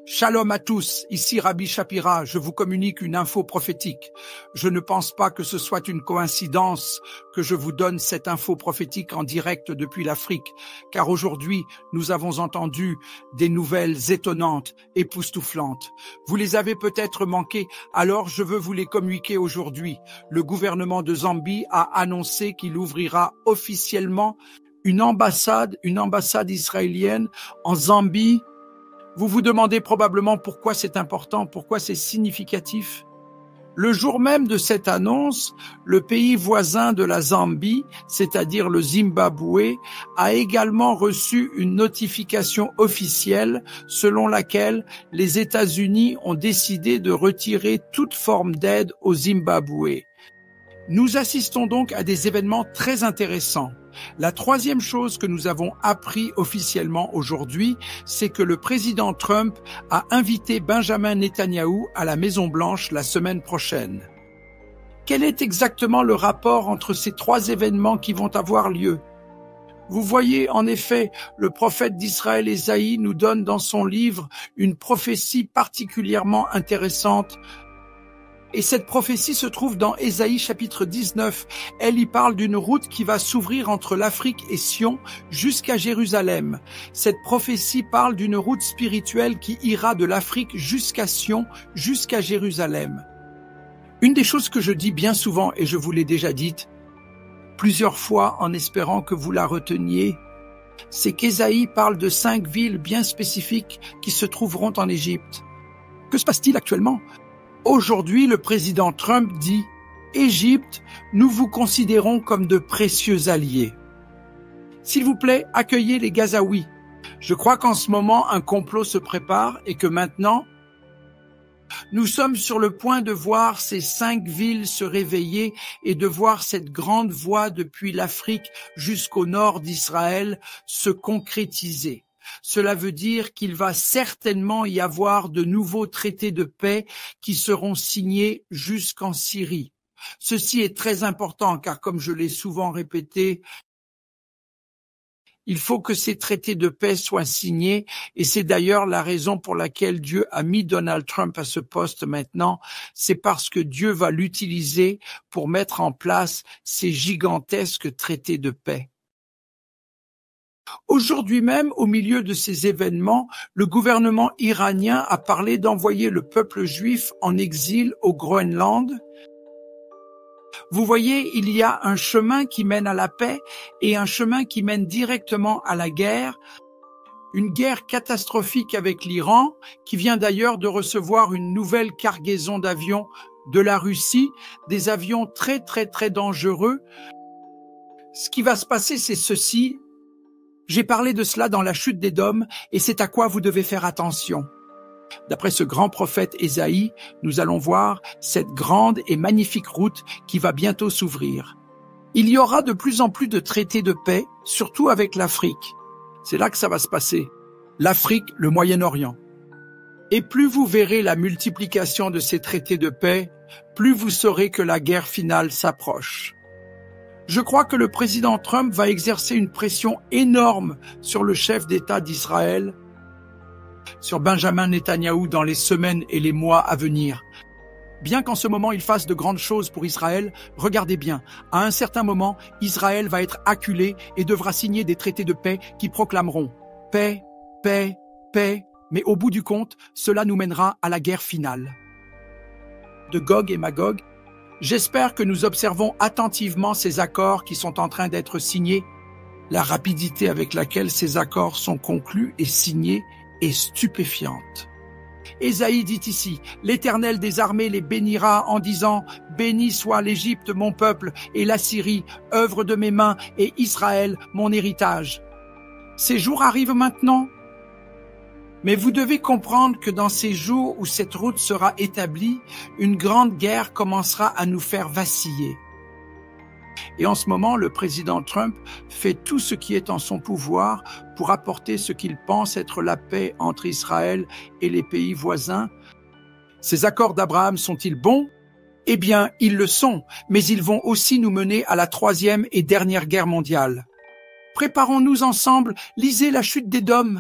Shalom à tous, ici Rabbi Shapira, je vous communique une info prophétique. Je ne pense pas que ce soit une coïncidence que je vous donne cette info prophétique en direct depuis l'Afrique, car aujourd'hui, nous avons entendu des nouvelles étonnantes, époustouflantes. Vous les avez peut-être manquées, alors je veux vous les communiquer aujourd'hui. Le gouvernement de Zambie a annoncé qu'il ouvrira officiellement une ambassade israélienne en Zambie. Vous vous demandez probablement pourquoi c'est important, pourquoi c'est significatif. Le jour même de cette annonce, le pays voisin de la Zambie, c'est-à-dire le Zimbabwe, a également reçu une notification officielle selon laquelle les États-Unis ont décidé de retirer toute forme d'aide au Zimbabwe. Nous assistons donc à des événements très intéressants. La troisième chose que nous avons appris officiellement aujourd'hui, c'est que le président Trump a invité Benjamin Netanyahou à la Maison-Blanche la semaine prochaine. Quel est exactement le rapport entre ces trois événements qui vont avoir lieu? Vous voyez, en effet, le prophète d'Israël Ésaïe nous donne dans son livre une prophétie particulièrement intéressante. Et cette prophétie se trouve dans Ésaïe chapitre 19. Elle y parle d'une route qui va s'ouvrir entre l'Afrique et Sion jusqu'à Jérusalem. Cette prophétie parle d'une route spirituelle qui ira de l'Afrique jusqu'à Sion, jusqu'à Jérusalem. Une des choses que je dis bien souvent, et je vous l'ai déjà dite plusieurs fois en espérant que vous la reteniez, c'est qu'Ésaïe parle de 5 villes bien spécifiques qui se trouveront en Égypte. Que se passe-t-il actuellement ? Aujourd'hui, le président Trump dit « Égypte, nous vous considérons comme de précieux alliés. S'il vous plaît, accueillez les Gazaouis. Je crois qu'en ce moment, un complot se prépare et que maintenant, nous sommes sur le point de voir ces 5 villes se réveiller et de voir cette grande voie depuis l'Afrique jusqu'au nord d'Israël se concrétiser. Cela veut dire qu'il va certainement y avoir de nouveaux traités de paix qui seront signés jusqu'en Syrie. Ceci est très important car, comme je l'ai souvent répété, il faut que ces traités de paix soient signés et c'est d'ailleurs la raison pour laquelle Dieu a mis Donald Trump à ce poste maintenant. C'est parce que Dieu va l'utiliser pour mettre en place ces gigantesques traités de paix. Aujourd'hui même, au milieu de ces événements, le gouvernement iranien a parlé d'envoyer le peuple juif en exil au Groenland. Vous voyez, il y a un chemin qui mène à la paix et un chemin qui mène directement à la guerre. Une guerre catastrophique avec l'Iran, qui vient d'ailleurs de recevoir une nouvelle cargaison d'avions de la Russie, des avions très dangereux. Ce qui va se passer, c'est ceci. J'ai parlé de cela dans la chute d'Édom et c'est à quoi vous devez faire attention. D'après ce grand prophète Ésaïe, nous allons voir cette grande et magnifique route qui va bientôt s'ouvrir. Il y aura de plus en plus de traités de paix, surtout avec l'Afrique. C'est là que ça va se passer. L'Afrique, le Moyen-Orient. Et plus vous verrez la multiplication de ces traités de paix, plus vous saurez que la guerre finale s'approche. Je crois que le président Trump va exercer une pression énorme sur le chef d'État d'Israël, sur Benjamin Netanyahou dans les semaines et les mois à venir. Bien qu'en ce moment il fasse de grandes choses pour Israël, regardez bien, à un certain moment, Israël va être acculé et devra signer des traités de paix qui proclameront paix, paix, paix, mais au bout du compte, cela nous mènera à la guerre finale. De Gog et Magog. J'espère que nous observons attentivement ces accords qui sont en train d'être signés. La rapidité avec laquelle ces accords sont conclus et signés est stupéfiante. Ésaïe dit ici, « L'Éternel des armées les bénira en disant, « Béni soit l'Égypte, mon peuple, et la Syrie, œuvre de mes mains, et Israël, mon héritage. » Ces jours arrivent maintenant. Mais vous devez comprendre que dans ces jours où cette route sera établie, une grande guerre commencera à nous faire vaciller. Et en ce moment, le président Trump fait tout ce qui est en son pouvoir pour apporter ce qu'il pense être la paix entre Israël et les pays voisins. Ces accords d'Abraham sont-ils bons? Eh bien, ils le sont, mais ils vont aussi nous mener à la 3e et dernière guerre mondiale. Préparons-nous ensemble, lisez la chute d'Édom.